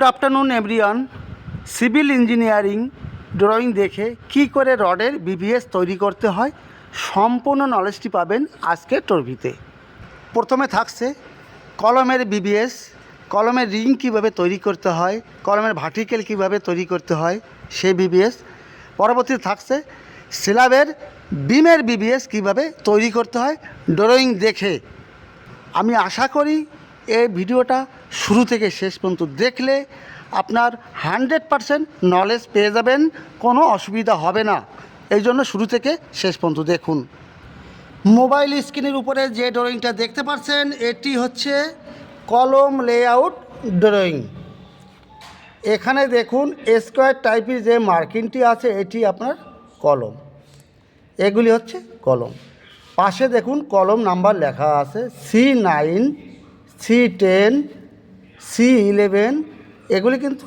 Good afternoon everyone. Civil engineering drawing দেখে কি করে রডের বিবিএস তৈরি করতে হয় সম্পূর্ণ নলেজটি পাবেন আজকের টপিতে। প্রথমে থাকছে কলমের বিবিএস, কলমের রিং কিভাবে তৈরি করতে হয়, কলমের ভার্টিক্যাল কিভাবে তৈরি করতে হয় সেই বিবিএস। পরবর্তীতে থাকছে স্ল্যাবের বিমের বিবিএস কিভাবে তৈরি করতে হয় ড্রয়িং দেখে। আমি আশা করি এই ভিডিওটা শুরু থেকে শেষ পর্যন্ত দেখলে আপনার 100% নলেজ পেয়ে যাবেন, কোনো অসুবিধা হবে না। এই জন্য শুরু থেকে শেষ পর্যন্ত দেখুন। মোবাইল স্ক্রিনের উপরে যে ড্রয়িংটা দেখতে পাচ্ছেন এটি হচ্ছে কলম লেআউট ড্রয়িং। এখানে দেখুন স্কোয়ার টাইপের যে মার্কিংটি আছে এটি আপনার কলম, এগুলি হচ্ছে কলম। পাশে দেখুন কলম নাম্বার লেখা আছে C9, C10, C11, এগুলি কিন্তু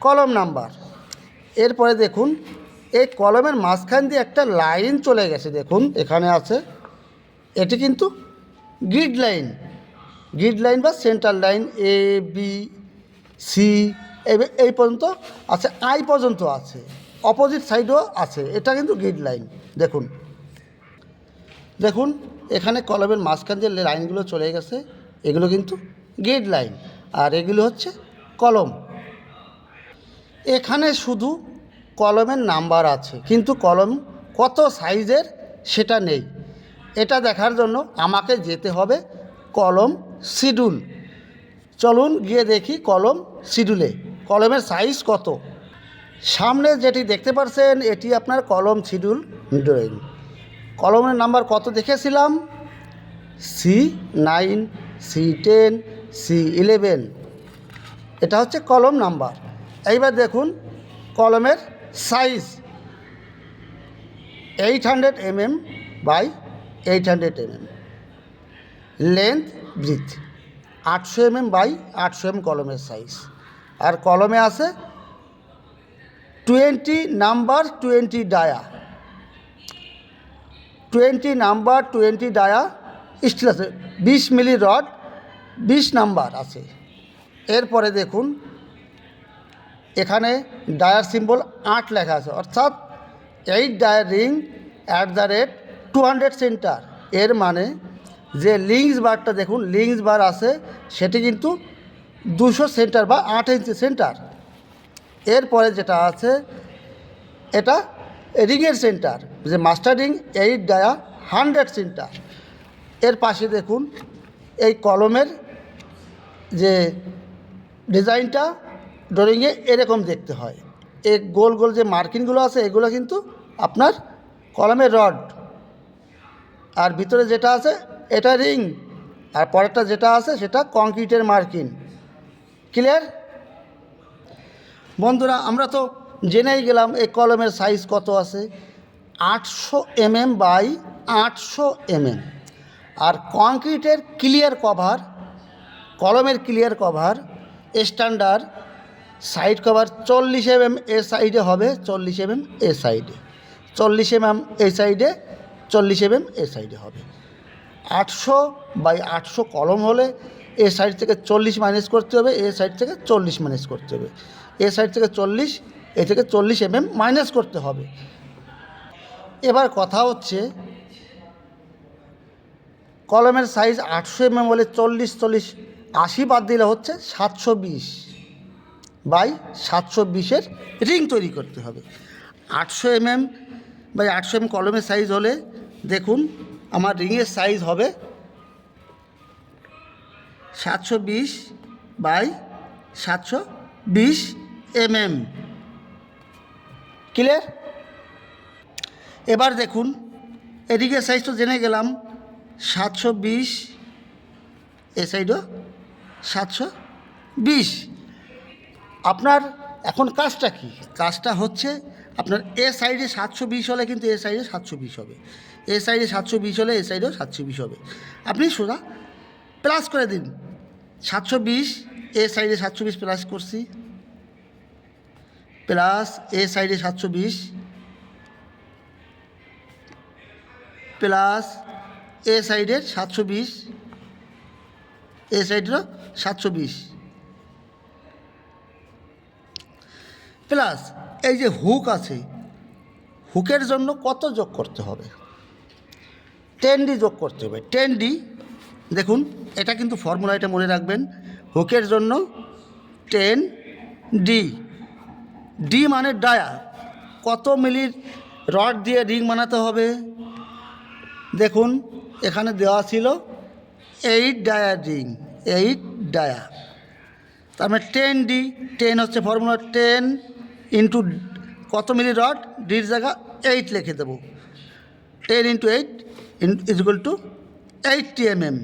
কলম নাম্বার। এরপরে দেখুন এই কলমের মাঝখান দিয়ে একটা লাইন চলে গেছে, দেখুন এখানে আছে, এটি কিন্তু গ্রিড লাইন, গ্রিড লাইন বা সেন্টার লাইন ABC এই পর্যন্ত আছে, I পর্যন্ত আছে, অপোজিট সাইডও আছে, এটা কিন্তু গ্রিড লাইন। দেখুন দেখুন এখানে কলমের মাঝখান যে লাইনগুলো চলে গেছে এগুলো কিন্তু গ্রিড লাইন, আর এগুলো হচ্ছে কলম। এখানে শুধু কলমের নাম্বার আছে কিন্তু কলম কত সাইজের সেটা নেই। এটা দেখার জন্য আমাকে যেতে হবে কলম শিডিউল। চলুন গিয়ে দেখি কলম শিডিউলে কলমের সাইজ কত। সামনে যেটি দেখতে পাচ্ছেন এটি আপনার কলম শিডিউল ড্রয়িং। কলমের নাম্বার কত দেখেছিলাম? C9, C10, C11, এটা হচ্ছে কলম নাম্বার। এইবার দেখুন কলমের size 800 mm by 800 mm, length breadth 800 mm by 800 mm কলমের সাইজ। আর কলমে আছে 20 number 20 dia, 20 number 20 dia steel আছে, 20 মিলি রড 20 নাম্বার আছে। এরপরে দেখুন এখানে ডায়ার সিম্বল 8 লেখা আছে, অর্থাৎ 8 ডায়ার রিং @200 সেন্টার। এর মানে যে লিঙ্কস বারটা দেখুন লিঙ্কস বার আছে সেটি কিন্তু 200 সেন্টার বা 8 ইঞ্চি সেন্টার। এরপরে যেটা আছে এটা রিংয়ের সেন্টার, যে মাস্টার রিং 8 ডায়া 100 সেন্টার। এর পাশে দেখুন এই কলমের যে ডিজাইনটা ড্রয়িংয়ে এরকম দেখতে হয়। এই গোল গোল যে মার্কিংগুলো আছে এগুলো কিন্তু আপনার কলমের রড, আর ভিতরে যেটা আছে এটা রিং, আর পরেরটা যেটা আছে সেটা কংক্রিটের মার্কিং। ক্লিয়ার বন্ধুরা? আমরা তো জেনেই গেলাম এই কলমের সাইজ কত আছে, 800 mm বাই 800 mm। আর কংক্রিটের ক্লিয়ার কভার, কলমের clear cover standard side cover 40 mm এ সাইডে হবে, 40 mm এ সাইডে, 40 mm এই সাইডে, 40 mm এ সাইডে হবে। 800 বাই 800 কলম হলে এ সাইড থেকে 40 মাইনাস করতে হবে, এ সাইড থেকে 40 মাইনাস করতে হবে, এ সাইড থেকে 40, এ থেকে 40 mm মাইনাস করতে হবে। এবার কথা হচ্ছে কলমের সাইজ 800 mm হলে 40 40 80 বাদ দিলে হচ্ছে 720 বাই 720-এর রিং তৈরি করতে হবে। 800 mm বাই 800 mm কলমের সাইজ হলে দেখুন আমার রিংয়ের সাইজ হবে 720 বাই 720 mm। ক্লিয়ার? এবার দেখুন এই রিংয়ের সাইজ তো জেনে গেলাম 720, এ সাইডও 720। আপনার এখন কাজটা কি? কাজটা হচ্ছে আপনার এ সাইডে 720 হলে কিন্তু এ সাইডে 720 হবে, এ সাইডে 720 হলে এ সাইডেও 720 হবে। আপনি সোজা প্লাস করে দিন, 720 এ সাইডে 720 প্লাস করছি, প্লাস এ সাইডে 720 প্লাস এ সাইডের 720, এ সাইডেরও 720, প্লাস এই যে হুক আছে, হুকের জন্য কত যোগ করতে হবে? 10D যোগ করতে হবে। 10D দেখুন, এটা কিন্তু ফর্মুলা, এটা মনে রাখবেন। হুকের জন্য 10D, ডি মানে ডায়া। কত মিলির রড দিয়ে রিং বানাতে হবে? দেখুন এখানে দেওয়া ছিল 8 ডায়া রিং, 8 ডায়া। তার মানে 10D, 10 হচ্ছে ফর্মুলা, 10 ইন্টু কত মিলি রড, ডির জায়গা 8 লিখে দেবো। 10 into 8 is equal to 80 mm।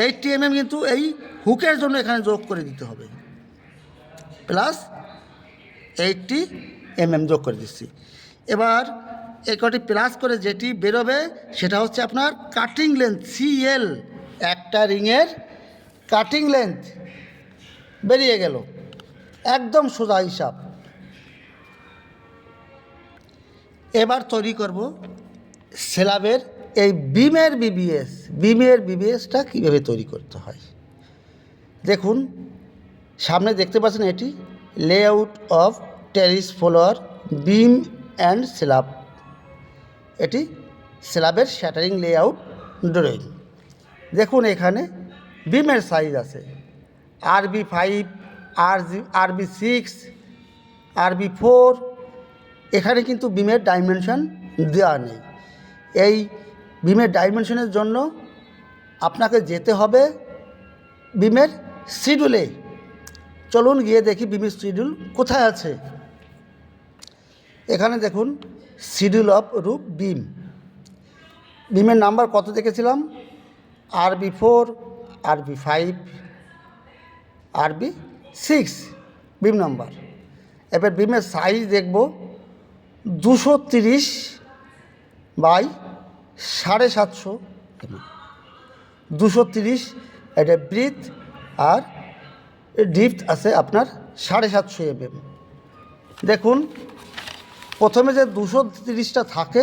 80 mm কিন্তু এই হুকের জন্য এখানে যোগ করে দিতে হবে, প্লাস 80 mm যোগ করে দিচ্ছি। এবার এই কটি প্লাস করে যেটি বেরোবে সেটা হচ্ছে আপনার কাটিং লেন্থ, CL। একটা রিংয়ের কাটিং লেন্থ বেরিয়ে গেল, একদম সোজা হিসাব। এবার তৈরি করব স্ল্যাবের এই বিমের বিবিএস। বিমের বিবিএসটা কীভাবে তৈরি করতে হয় দেখুন, সামনে দেখতে পাচ্ছেন এটি layout of teres floor beam and slab. এটি স্ল্যাবের শ্যাটারিং লেআউট ড্রয়িং। দেখুন এখানে বিমের সাইজ আছে RB5, RB6, RB4। এখানে কিন্তু বিমের ডাইমেনশন দেওয়া নেই। এই বিমের ডাইমেনশনের জন্য আপনাকে যেতে হবে বিমের শিডিউলে। চলুন গিয়ে দেখি বিমের শিডিউল কোথায় আছে। এখানে দেখুন শিডিউল অফ রুফ বিম। বিমের নাম্বার কত দেখেছিলাম? RB4, RB5, RB6 বিম নাম্বার। এবার বিমের সাইজ দেখব 230 বাই 750, 230। এটা ব্রিথ আর ডিপথ আছে আপনার 750 mm। দেখুন প্রথমে যে 230টা থাকে,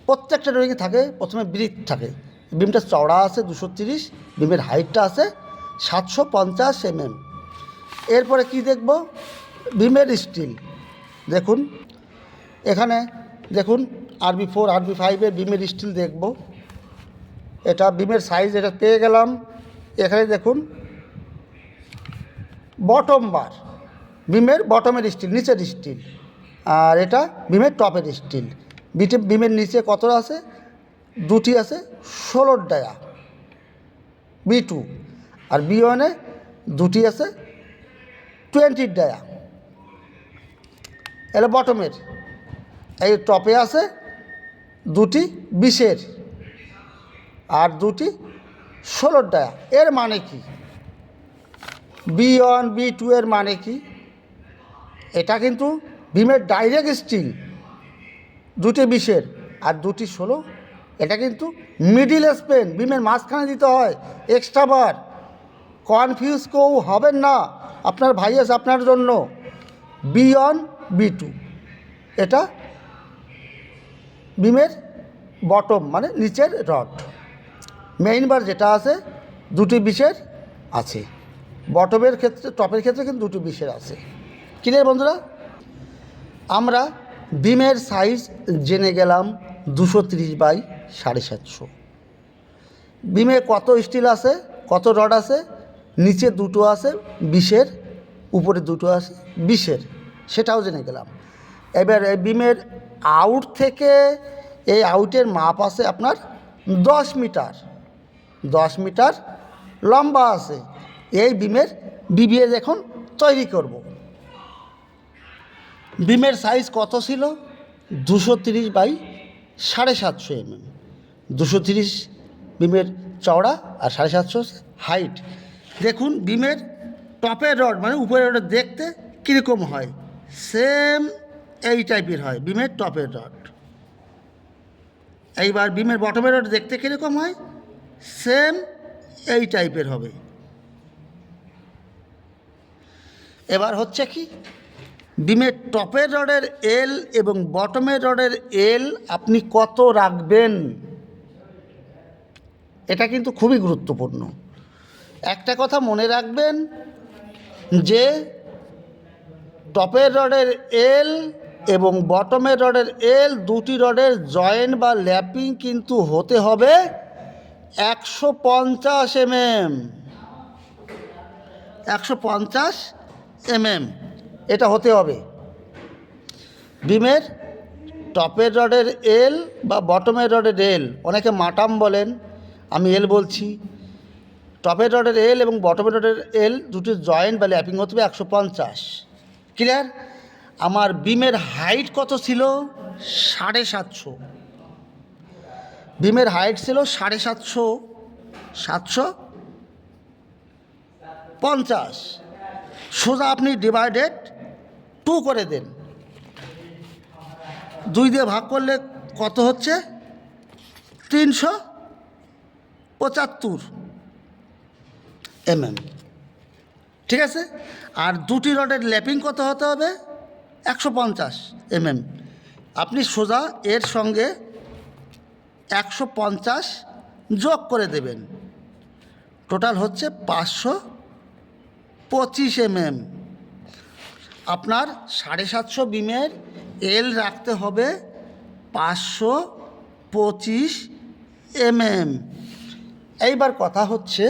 প্রত্যেকটা ড্রয়িংয়ে থাকে, প্রথমে ব্রিথ থাকে। বিমটা চওড়া আছে 230, বিমের হাইটটা আছে 750 mm। এরপরে কি দেখব? বিমের স্টিল। দেখুন এখানে দেখুন RB4, RB5 বিমের স্টিল দেখব। এটা বিমের সাইজ এটা পেয়ে গেলাম। এখানে দেখুন বটম বার, বিমের বটমের স্টিল, নিচের স্টিল। আর এটা বিমের টপের স্টিল। বিমের নিচে কত আছে? দুটি আছে 16 ডায়া B2, আর B1-এ দুটি আছে 20 ডায়া। এটা বটমের। এই টপে আছে দুটি 20-এর আর দুটি 16 ডায়া। এর মানে কি? B1, B2 এর মানে কি? এটা কিন্তু বিমের ডাইরেক্ট স্টিল, দুটি 20-এর আর দুটি 16। এটা কিন্তু মিডিল স্পেন, বিমের মাঝখানে দিতে হয় এক্সট্রা বার। কনফিউজ কেউ হবেন না, আপনার ভাইয়েস আপনার জন্য। B1, B2 এটা বিমের বটম মানে নিচের রড। মেইন বার যেটা আছে দুটি 20-এর আছে, বটমের ক্ষেত্রে, টপের ক্ষেত্রে কিন্তু দুটি 20-এর আছে। ক্লিয়ার বন্ধুরা? আমরা বিমের সাইজ জেনে গেলাম 230 বাই 750। বিমে কত স্টিল আছে, কত রড আছে? নিচে দুটো আছে 20-এর, উপরে দুটো আছে 20-এর, সেটাও জেনে গেলাম। এবার এই বিমের আউট থেকে এই আউটের মাপ আছে আপনার 10 মিটার, 10 মিটার লম্বা আছে। এই বিমের বিবিএস এখন তৈরি করব। বিমের সাইজ কত ছিল? 230 বাই 750 mm। 230 বিমের চওড়া আর 750 হাইট। দেখুন বিমের টপের রড মানে উপরের রড দেখতে কীরকম হয়? সেম এই টাইপের হয় বিমের টপের রড। এইবার বিমের বটমের রড দেখতে কীরকম হয়? সেম এই টাইপের হবে। এবার হচ্ছে কি, বিমের টপের রডের এল এবং বটমের রডের এল আপনি কত রাখবেন, এটা কিন্তু খুবই গুরুত্বপূর্ণ। একটা কথা মনে রাখবেন যে টপের রডের এল এবং বটমের রডের এল দুটি রডের জয়েন্ট বা ল্যাপিং কিন্তু হতে হবে 150 mm, 150 mm এটা হতে হবে। বিমের টপের রডের এল বা বটমের রডের এল, অনেকে মাটাম বলেন, আমি এল বলছি। টপের রডের এল এবং বটমের রডের এল দুটির জয়েন্ট বা ল্যাপিং হতে হবে 150। ক্লিয়ার? আমার বিমের হাইট কত ছিল? 750। বিমের হাইট ছিল 750, 750। সোজা আপনি ডিভাইডেড 2 করে দেন। 2 দিয়ে ভাগ করলে কত হচ্ছে? 375 mm। ঠিক আছে? আর দুটি রডের ল্যাপিং কত হতে হবে? 150 mm। আপনি সোজা এর সঙ্গে 150 যোগ করে দেবেন, টোটাল হচ্ছে 525 mm। আপনার 750 বিমের এল রাখতে হবে 525 mm। এইবার কথা হচ্ছে,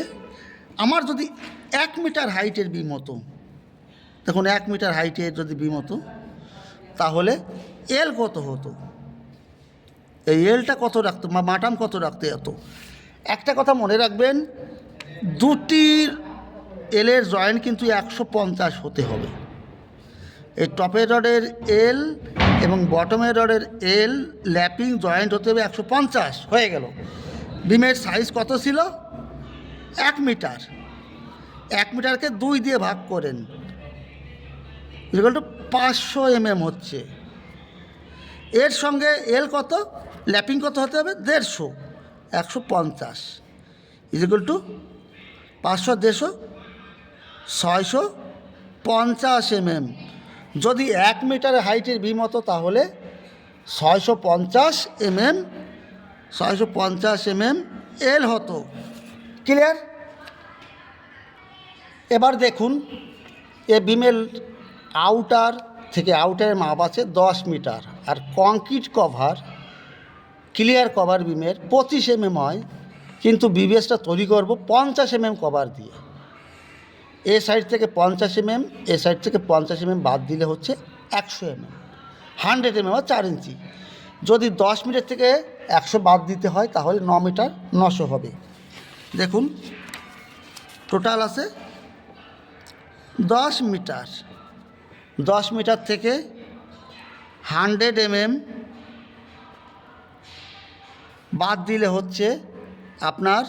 আমার যদি 1 মিটার হাইটের বিম হতো, দেখুন 1 মিটার হাইটের যদি বিম হতো তাহলে এল কত হতো? এই এলটা কত রাখতো বা মাটাম কত রাখতে হতো? একটা কথা মনে রাখবেন, দুটির এলের জয়েন্ট কিন্তু 150 হতে হবে। এই টপের রডের এল এবং বটমের রডের এল ল্যাপিং জয়েন্ট হতে হবে 150। হয়ে গেল। বিমের সাইজ কত ছিল? 1 মিটার। 1 মিটারকে 2 দিয়ে ভাগ করেন, ইকুয়াল টু 500 mm হচ্ছে। এর সঙ্গে এল কত, ল্যাপিং কত হতে হবে? 150, 150 ইকুয়াল টু 500, 150, 650 mm। যদি 1 মিটার হাইটের বিম হতো তাহলে 650 mm, 650 mm এল হতো। ক্লিয়ার? এবার দেখুন, এ বিমের আউটার থেকে আউটারের মাপ আছে 10 মিটার, আর কংক্রিট কভার, ক্লিয়ার কভার বিমের 25 mm হয়, কিন্তু বিবিএসটা তৈরি করব 50 mm কভার দিয়ে। এ সাইড থেকে 50 mm, এ সাইড থেকে 50 mm বাদ দিলে হচ্ছে 100 mm, 100 mm 4 ইঞ্চি। যদি 10 মিটার থেকে 100 বাদ দিতে হয় তাহলে 9 মিটার 900 হবে। দেখুন টোটাল আছে 10 মিটার। 10 মিটার থেকে 100 mm বাদ দিলে হচ্ছে আপনার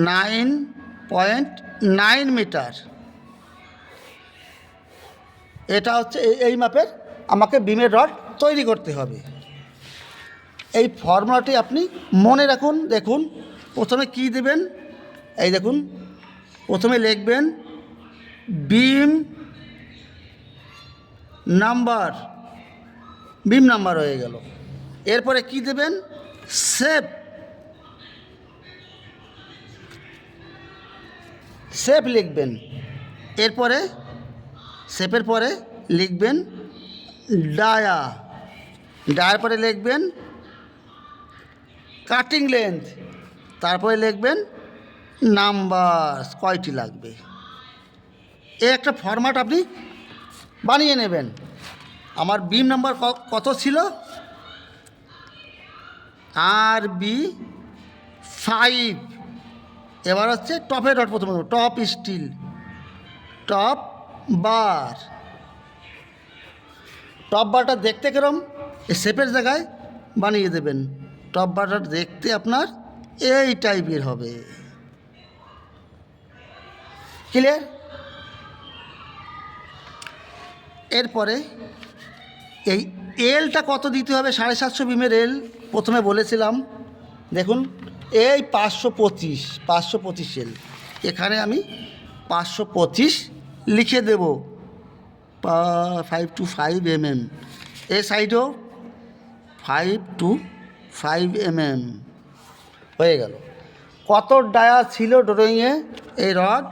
9.9 মিটার। এটা হচ্ছে এই মাপের আমাকে বিমের রড তৈরি করতে হবে। এই ফর্মুলাটি আপনি মনে রাখুন। দেখুন প্রথমে কি দেবেন, এই দেখুন প্রথমে লিখবেন বিম নাম্বার, বিম নাম্বার হয়ে গেল। এরপরে কি দেবেন? শেপ, শেপ লিখবেন। এরপরে শেপের পরে লিখবেন ডায়া, ডায়ার পরে লিখবেন কাটিং লেন্থ, তারপরে লিখবেন নাম্বার কয়টি লাগবে। এই একটা ফরম্যাট আপনি বানিয়ে নেবেন। আমার বিম নাম্বার কত ছিল? RB5। এবার হচ্ছে টপের রড, প্রথমে top steel, top bar. Top বারটা দেখতে কিরম, এই শেপের জায়গায় বানিয়ে দেবেন। টপ বারটা দেখতে আপনার এই টাইপের হবে। ক্লিয়ার? এরপরে এই এলটা কত দিতে হবে? 750 বিমের এল প্রথমে বলেছিলাম। দেখুন এই 525 এল, এখানে আমি 525 লিখে দেব, 525 mm। এই সাইডেও 525 mm হয়ে গেল। কত ডায়া ছিল ড্রয়িংয়ে? এই রড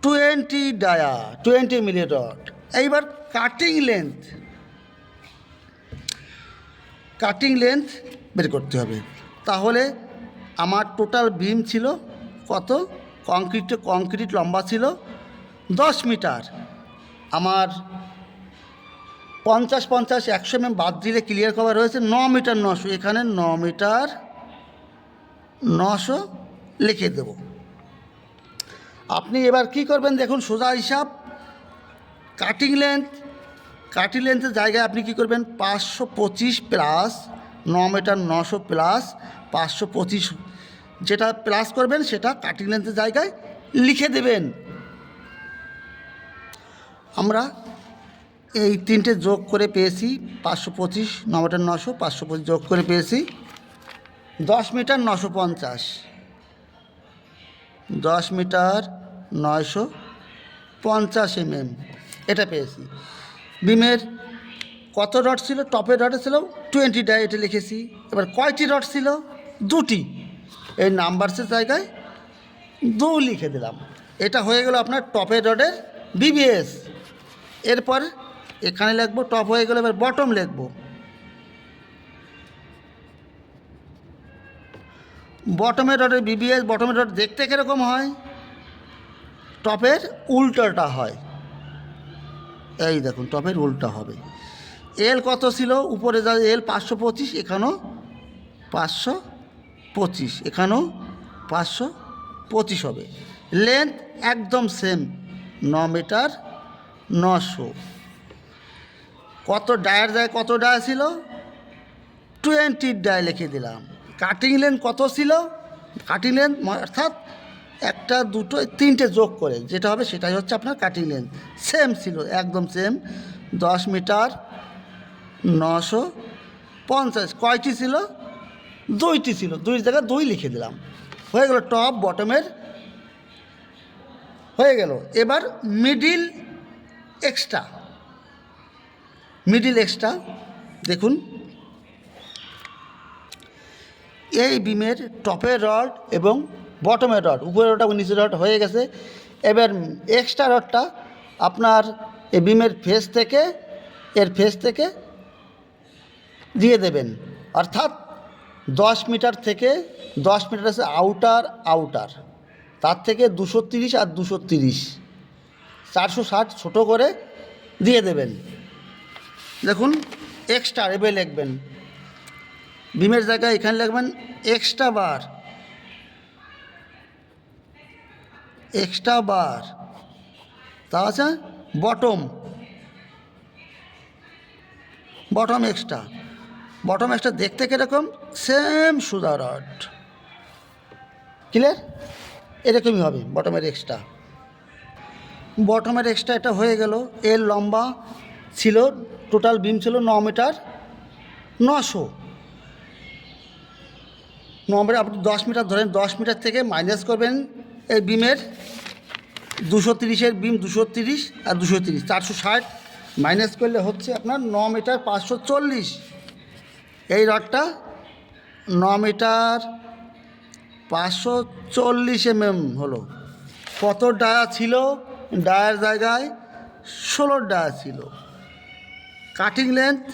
20 ডায়া 20 মিলি রড। এইবার কাটিং লেন্থ বের করতে হবে। তাহলে আমার টোটাল বিম ছিল কত, কংক্রিট লম্বা ছিল 10 মিটার। আমার 50 100 mm বাদ দিলে ক্লিয়ার কভার হয়েছে 9 মিটার 900। এখানে 9 মিটার 900 লিখে দেব। আপনি এবার কি করবেন দেখুন, সোজা হিসাব। কাটিং লেন্থের জায়গায় আপনি কি করবেন, 525 প্লাস 9 মিটার 900 প্লাস 525, যেটা প্লাস করবেন সেটা কাটিং লেন্থের জায়গায় লিখে দেবেন। আমরা এই তিনটে যোগ করে পেয়েছি 525, 9 মিটার 900, 525 যোগ করে পেয়েছি 10 মিটার 950, 10 মিটার 950 mm এটা পেয়েছি। বিমের কত রড ছিল, টপের রডে ছিল 20 ডাই, এটা লিখেছি। এবার কয়টি রড ছিল, 2টি, এই নাম্বারসের জায়গায় 2 লিখে দিলাম। এটা হয়ে গেল আপনার টপের রডের বিবিএস। এরপর এখানে লিখবো, টপ হয়ে গেল, এবার বটম লিখবো। বটমের রডের বিবিএস। বটমের রড দেখতে কীরকম হয়, টপের উল্টোটা হয়। এই দেখুন, টপের উল্টা হবে। এল কত ছিল, উপরে যা এল 525, এখানেও 525, এখানেও 525 হবে। লেন্থ একদম সেম 9 মিটার 900। কত ডায়ার যায়, কত ডায়া ছিল, 20 ডায়া লিখে দিলাম। কাটিং লেন্থ কত ছিল, কাটিং লেন্থ অর্থাৎ 1 2 3টে যোগ করে যেটা হবে সেটাই হচ্ছে আপনার কাটিং লেন্থ। সেম ছিল, একদম সেম 10 মিটার 950। কয়টি ছিল, 2টি ছিল, 2 জায়গায় 2 লিখে দিলাম। হয়ে গেল টপ বটমের হয়ে গেল। এবার মিডিল এক্সট্রা দেখুন, এই বিমের টপের রড এবং বটমের রড, উপরের রড এবং নিচের রড হয়ে গেছে। এবার এক্সট্রা রডটা আপনার এই বিমের ফেস থেকে দিয়ে দেবেন। অর্থাৎ 10 মিটার থেকে 10 মিটার আছে আউটার, তার থেকে 230 আর 230 460 ছোটো করে দিয়ে দেবেন। দেখুন এক্সট্রা এবার লিখবেন, বিমের জায়গায় এখানে লিখবেন এক্সট্রা বার, তা আছে বটম এক্সট্রা দেখতে কীরকম, সেম সুদা রড, ক্লিয়ার, এরকমই হবে বটমের এক্সট্রা। এটা হয়ে গেল। এর লম্বা ছিল, টোটাল বিম ছিল 9 মিটার 900। 9 মিটার আপনি 10 মিটার ধরেন, 10 মিটার থেকে মাইনাস করবেন এই বিমের 230-এর বিম 230 আর 230 460 মাইনাস করলে হচ্ছে আপনার 9 মিটার 540। এই রডটা 9 মিটার 540 mm হলো। কত ডায়া ছিল, ডায়ার জায়গায় 16 ডায়া ছিল। কাটিং লেন্থ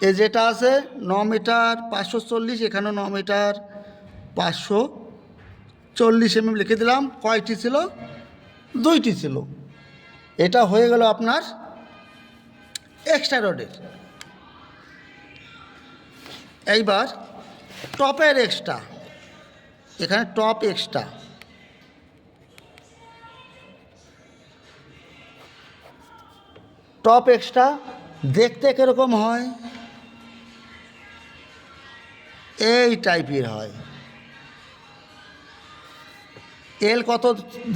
এ যেটা আছে 9 মিটার 540, এখানেও 9 মিটার 540 mm লিখে দিলাম। কয়টি ছিল, 2টি ছিল। এটা হয়ে গেল আপনার এক্সট্রা রডের। এইবার টপের এক্সট্রা, এখানে টপ এক্সট্রা দেখতে কীরকম হয়, এই টাইপের হয়। এল কত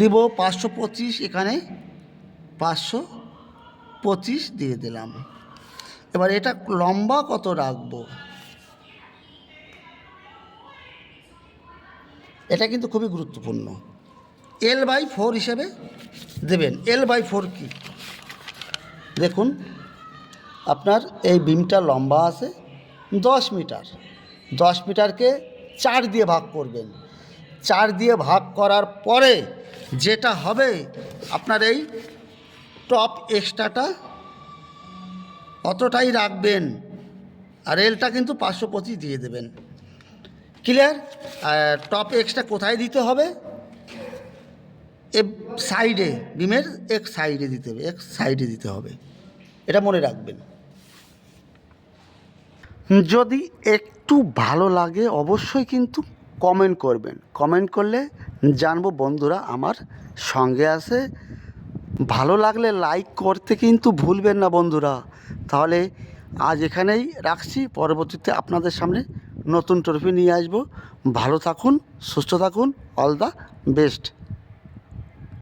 দিব, 525, এখানে 525 দিয়ে দিলাম। এবার এটা লম্বা কত রাখবো, এটা কিন্তু খুবই গুরুত্বপূর্ণ। L/4 হিসেবে দেবেন। L/4 কি দেখুন, আপনার এই বিমটা লম্বা আছে 10 মিটার, 10 মিটারকে 4 দিয়ে ভাগ করবেন। 4 দিয়ে ভাগ করার পরে যেটা হবে আপনার এই টপ এক্সট্রাটা অতটাই রাখবেন, আর এলটা কিন্তু 525 দিয়ে দেবেন। ক্লিয়ার? টপ এক্সট্রা কোথায় দিতে হবে? সাইডে, বিমের এক সাইডে দিতে হবে, এক সাইডে দিতে হবে, এটা মনে রাখবেন। যদি একটু ভালো লাগে অবশ্যই কিন্তু কমেন্ট করবেন, কমেন্ট করলে জানবো বন্ধুরা আমার সঙ্গে আছে। ভালো লাগলে লাইক করতে কিন্তু ভুলবেন না বন্ধুরা। তাহলে আজ এখানেই রাখছি, পরবর্তীতে আপনাদের সামনে নতুন ট্রফি নিয়ে আসবো। ভালো থাকুন, সুস্থ থাকুন, অল দ্য বেস্ট।